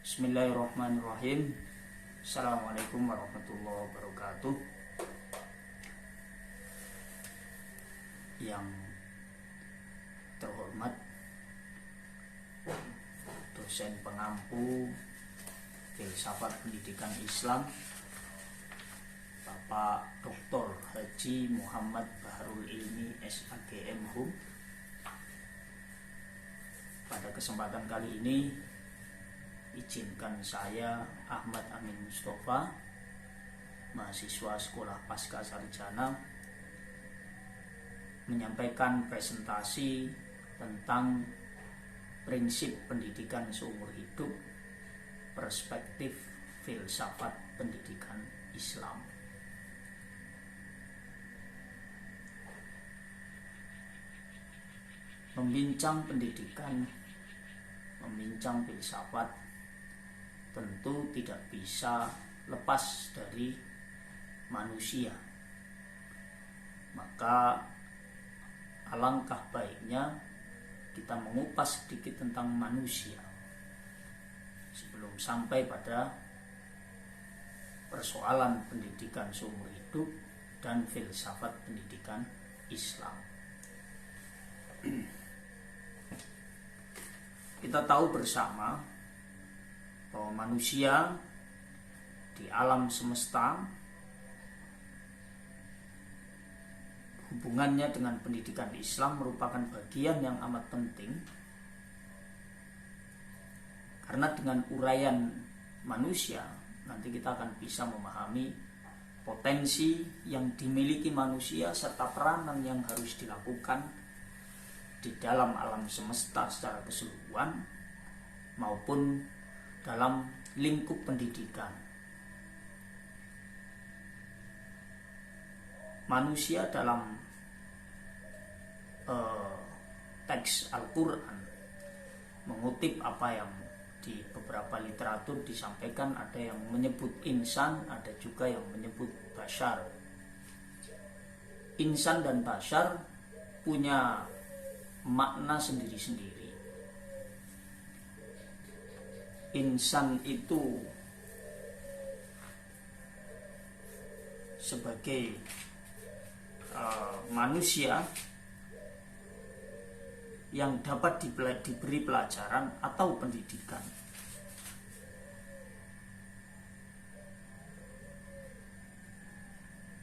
Bismillahirrahmanirrahim. Assalamualaikum warahmatullahi wabarakatuh. Yang terhormat dosen pengampu filsafat pendidikan Islam Bapak Dr. Haji Muhammad Baharul Ilmi SAGM Hum. Pada kesempatan kali ini izinkan saya Ahmad Amin Mustafa, mahasiswa Sekolah Pasca Sarjana, menyampaikan presentasi tentang prinsip pendidikan seumur hidup, perspektif filsafat pendidikan Islam. Membincang pendidikan, membincang filsafat tentu tidak bisa lepas dari manusia. Maka alangkah baiknya kita mengupas sedikit tentang manusia sebelum sampai pada persoalan pendidikan seumur hidup dan filsafat pendidikan Islam. Kita tahu bersama bahwa manusia di alam semesta hubungannya dengan pendidikan Islam merupakan bagian yang amat penting, karena dengan uraian manusia nanti kita akan bisa memahami potensi yang dimiliki manusia serta peranan yang harus dilakukan di dalam alam semesta secara keseluruhan maupun dalam lingkup pendidikan. Manusia dalam teks Al-Quran mengutip apa yang di beberapa literatur disampaikan, ada yang menyebut insan, ada juga yang menyebut bashar. Insan dan bashar punya makna sendiri-sendiri. Insan itu sebagai manusia yang dapat diberi pelajaran atau pendidikan.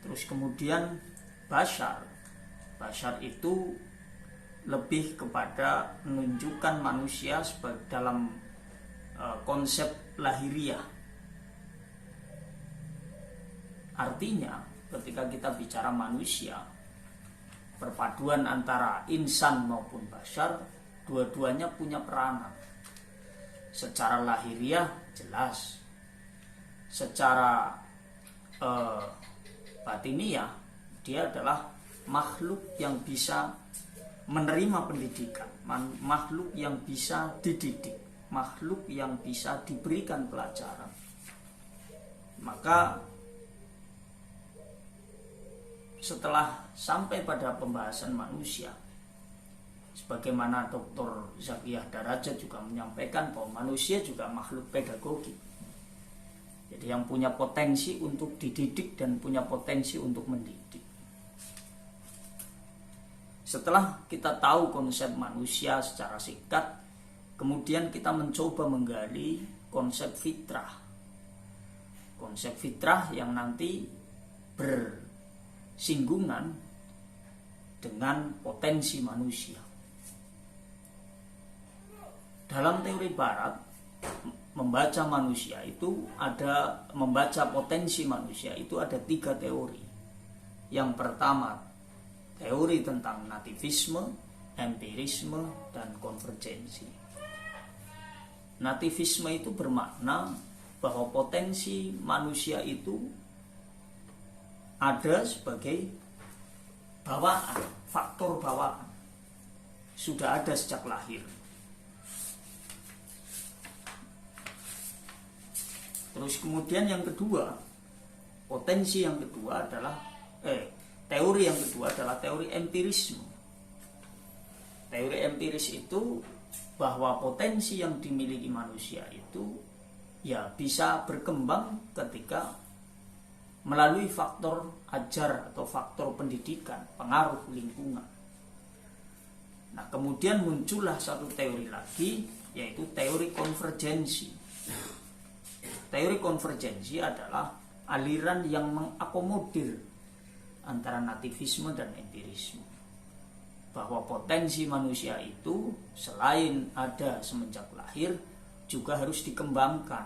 Terus kemudian bashar itu lebih kepada menunjukkan manusia sebagai dalam konsep lahiriah. Artinya ketika kita bicara manusia, perpaduan antara insan maupun bashar, dua-duanya punya peranan. Secara lahiriah jelas, secara batiniah dia adalah makhluk yang bisa menerima pendidikan, makhluk yang bisa dididik, makhluk yang bisa diberikan pelajaran. Maka setelah sampai pada pembahasan manusia, sebagaimana Dr. Zakiyah Darajat juga menyampaikan bahwa manusia juga makhluk pedagogik. Jadi yang punya potensi untuk dididik dan punya potensi untuk mendidik. Setelah kita tahu konsep manusia secara singkat, kemudian kita mencoba menggali konsep fitrah. Konsep fitrah yang nanti bersinggungan dengan potensi manusia. Dalam teori barat, membaca manusia itu ada, membaca potensi manusia itu ada 3 teori. Yang pertama, teori tentang nativisme, empirisme, dan konvergensi. Nativisme itu bermakna bahwa potensi manusia itu ada sebagai bawaan, faktor bawaan, sudah ada sejak lahir. Terus kemudian yang kedua, potensi yang kedua adalah teori yang kedua adalah teori empirisme. Teori empiris itu bahwa potensi yang dimiliki manusia itu ya bisa berkembang ketika melalui faktor ajar atau faktor pendidikan, pengaruh lingkungan. Nah, kemudian muncullah satu teori lagi, yaitu teori konvergensi. Teori konvergensi adalah aliran yang mengakomodir antara nativisme dan empirisme, bahwa potensi manusia itu selain ada semenjak lahir juga harus dikembangkan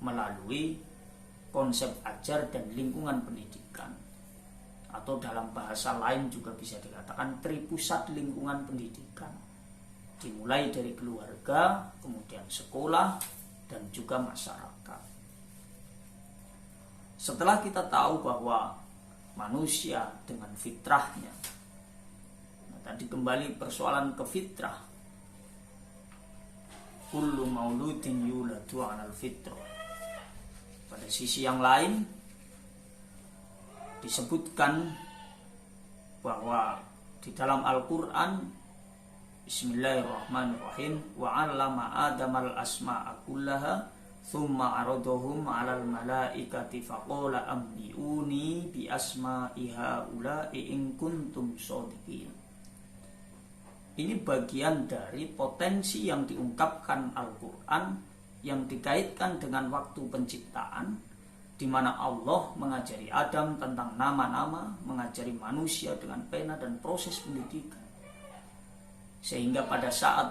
melalui konsep ajar dan lingkungan pendidikan, atau dalam bahasa lain juga bisa dikatakan tripusat lingkungan pendidikan, dimulai dari keluarga, kemudian sekolah, dan juga masyarakat. Setelah kita tahu bahwa manusia dengan fitrahnya, nah, tadi kembali persoalan ke fitrah, kullu mauludin yuladu 'alal fitrah. Pada sisi yang lain disebutkan bahwa di dalam Al-Quran, Bismillahirrahmanirrahim, wa 'allama adamal asma'a kullaha thumma aradahum 'alal malaikati faqala ambiuni bi asma'i haula'i in kuntum shadiqin. Ini bagian dari potensi yang diungkapkan Al-Quran yang dikaitkan dengan waktu penciptaan, di mana Allah mengajari Adam tentang nama-nama, mengajari manusia dengan pena dan proses pendidikan. Sehingga pada saat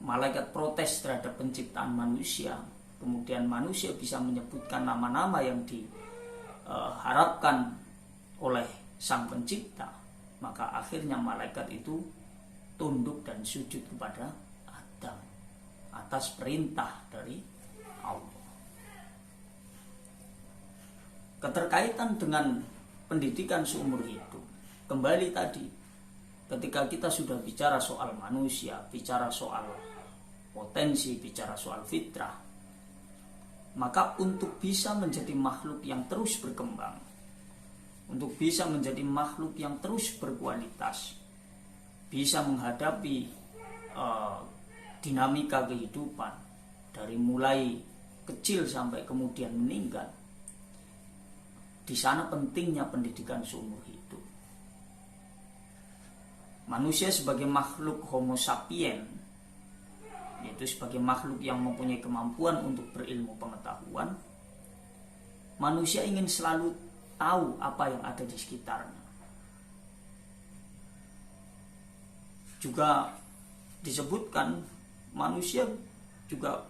malaikat protes terhadap penciptaan manusia, kemudian manusia bisa menyebutkan nama-nama yang diharapkan oleh sang pencipta, maka akhirnya malaikat itu tunduk dan sujud kepada Adam atas perintah dari Allah. Keterkaitan dengan pendidikan seumur hidup, kembali tadi, ketika kita sudah bicara soal manusia, bicara soal potensi, bicara soal fitrah, maka untuk bisa menjadi makhluk yang terus berkembang, untuk bisa menjadi makhluk yang terus berkualitas, bisa menghadapi dinamika kehidupan dari mulai kecil sampai kemudian meninggal, di sana pentingnya pendidikan seumur hidup. Manusia sebagai makhluk Homo sapien, yaitu sebagai makhluk yang mempunyai kemampuan untuk berilmu pengetahuan, manusia ingin selalu tahu apa yang ada di sekitarnya. Juga disebutkan manusia juga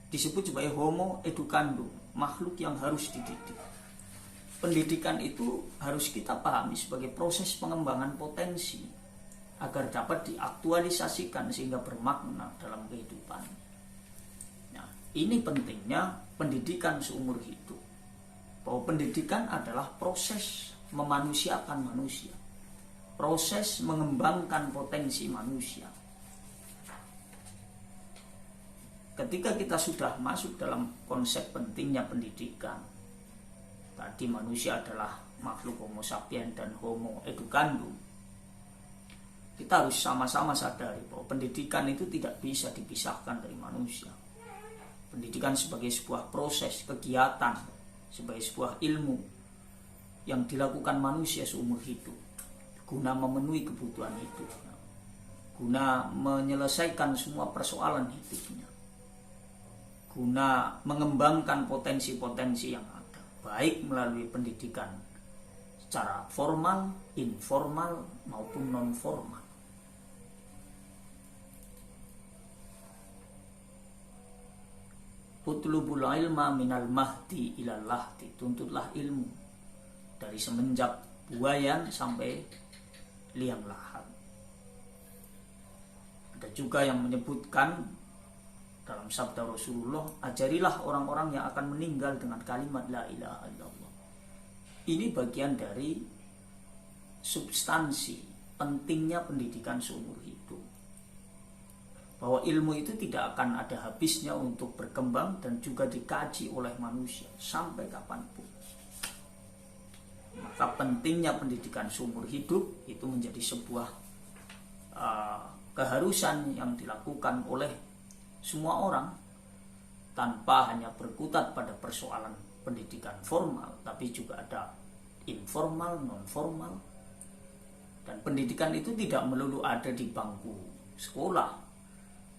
disebut sebagai Homo educandum, makhluk yang harus dididik. Pendidikan itu harus kita pahami sebagai proses pengembangan potensi agar dapat diaktualisasikan sehingga bermakna dalam kehidupan. Nah, ini pentingnya pendidikan seumur hidup. Bahwa pendidikan adalah proses memanusiakan manusia, proses mengembangkan potensi manusia. Ketika kita sudah masuk dalam konsep pentingnya pendidikan, tadi manusia adalah makhluk Homo sapien dan Homo educandum, kita harus sama-sama sadari bahwa pendidikan itu tidak bisa dipisahkan dari manusia. Pendidikan sebagai sebuah proses, kegiatan, sebagai sebuah ilmu yang dilakukan manusia seumur hidup guna memenuhi kebutuhan hidup, guna menyelesaikan semua persoalan hidupnya, guna mengembangkan potensi-potensi yang ada, baik melalui pendidikan secara formal, informal, maupun non-formal. Utlubul ilma minal mahdi ilal lahdi, tuntutlah ilmu dari semenjak buayan sampai liang lahat. Ada juga yang menyebutkan dalam sabda Rasulullah, ajarilah orang-orang yang akan meninggal dengan kalimat la ilaha illallah. Ini bagian dari substansi pentingnya pendidikan seumur hidup, bahwa ilmu itu tidak akan ada habisnya untuk berkembang dan juga dikaji oleh manusia sampai kapanpun. Maka pentingnya pendidikan seumur hidup itu menjadi sebuah keharusan yang dilakukan oleh semua orang tanpa hanya berkutat pada persoalan pendidikan formal, tapi juga ada informal, non formal. Dan pendidikan itu tidak melulu ada di bangku sekolah.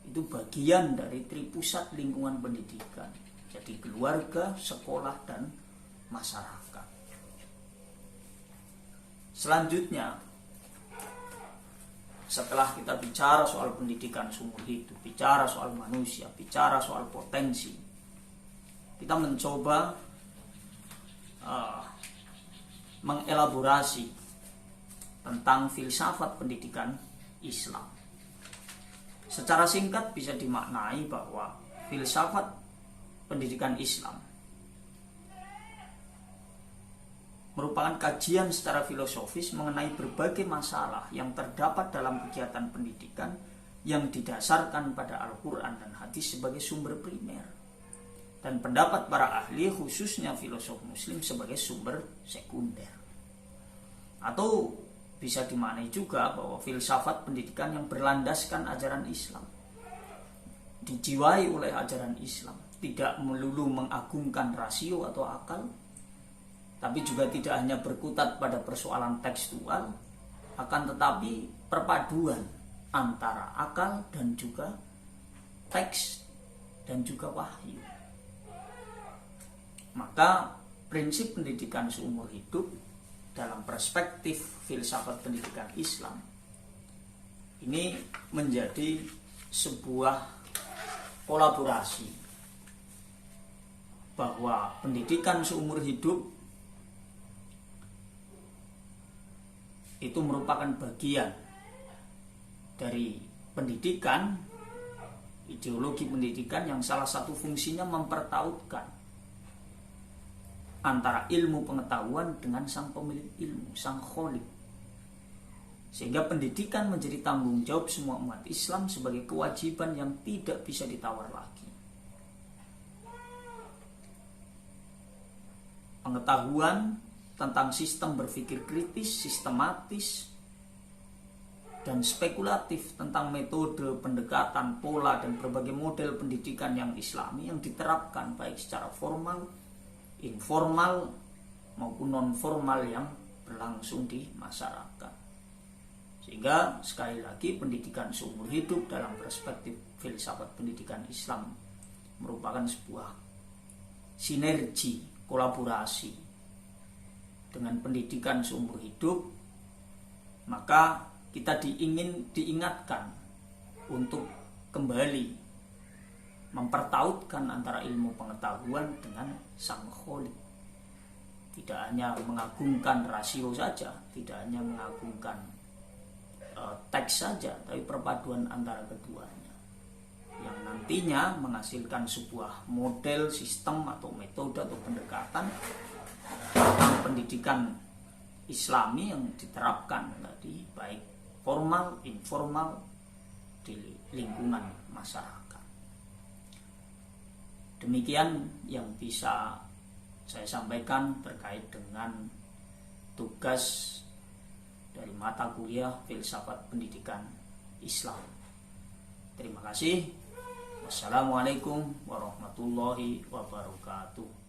Itu bagian dari tripusat lingkungan pendidikan. Jadi keluarga, sekolah, dan masyarakat. Selanjutnya, setelah kita bicara soal pendidikan seumur hidup, bicara soal manusia, bicara soal potensi, kita mencoba mengelaborasi tentang filsafat pendidikan Islam. Secara singkat bisa dimaknai bahwa filsafat pendidikan Islam merupakan kajian secara filosofis mengenai berbagai masalah yang terdapat dalam kegiatan pendidikan yang didasarkan pada Al-Quran dan hadis sebagai sumber primer, dan pendapat para ahli khususnya filosof muslim sebagai sumber sekunder. Atau bisa dimaknai juga bahwa filsafat pendidikan yang berlandaskan ajaran Islam, dijiwai oleh ajaran Islam, tidak melulu mengagungkan rasio atau akal, tapi juga tidak hanya berkutat pada persoalan tekstual, akan tetapi perpaduan antara akal dan juga teks dan juga wahyu. Maka prinsip pendidikan seumur hidup dalam perspektif filsafat pendidikan Islam ini menjadi sebuah kolaborasi, bahwa pendidikan seumur hidup itu merupakan bagian dari pendidikan, ideologi pendidikan yang salah satu fungsinya mempertautkan antara ilmu pengetahuan dengan sang pemilik ilmu, sang Khalik. Sehingga pendidikan menjadi tanggung jawab semua umat Islam sebagai kewajiban yang tidak bisa ditawar lagi. Pengetahuan tentang sistem berpikir kritis, sistematis, dan spekulatif tentang metode, pendekatan, pola, dan berbagai model pendidikan yang Islami yang diterapkan baik secara formal, informal, maupun non-formal yang berlangsung di masyarakat. Sehingga sekali lagi pendidikan seumur hidup dalam perspektif filsafat pendidikan Islam merupakan sebuah sinergi, kolaborasi dengan pendidikan seumur hidup. Maka kita diingatkan untuk kembali mempertautkan antara ilmu pengetahuan dengan sang Khalik. Tidak hanya mengagungkan rasio saja, tidak hanya mengagungkan teks saja, tapi perpaduan antara keduanya yang nantinya menghasilkan sebuah model, sistem, atau metode atau pendekatan pendidikan Islami yang diterapkan tadi baik formal, informal di lingkungan masyarakat. Demikian yang bisa saya sampaikan terkait dengan tugas dari mata kuliah filsafat pendidikan Islam. Terima kasih. Wassalamualaikum warahmatullahi wabarakatuh.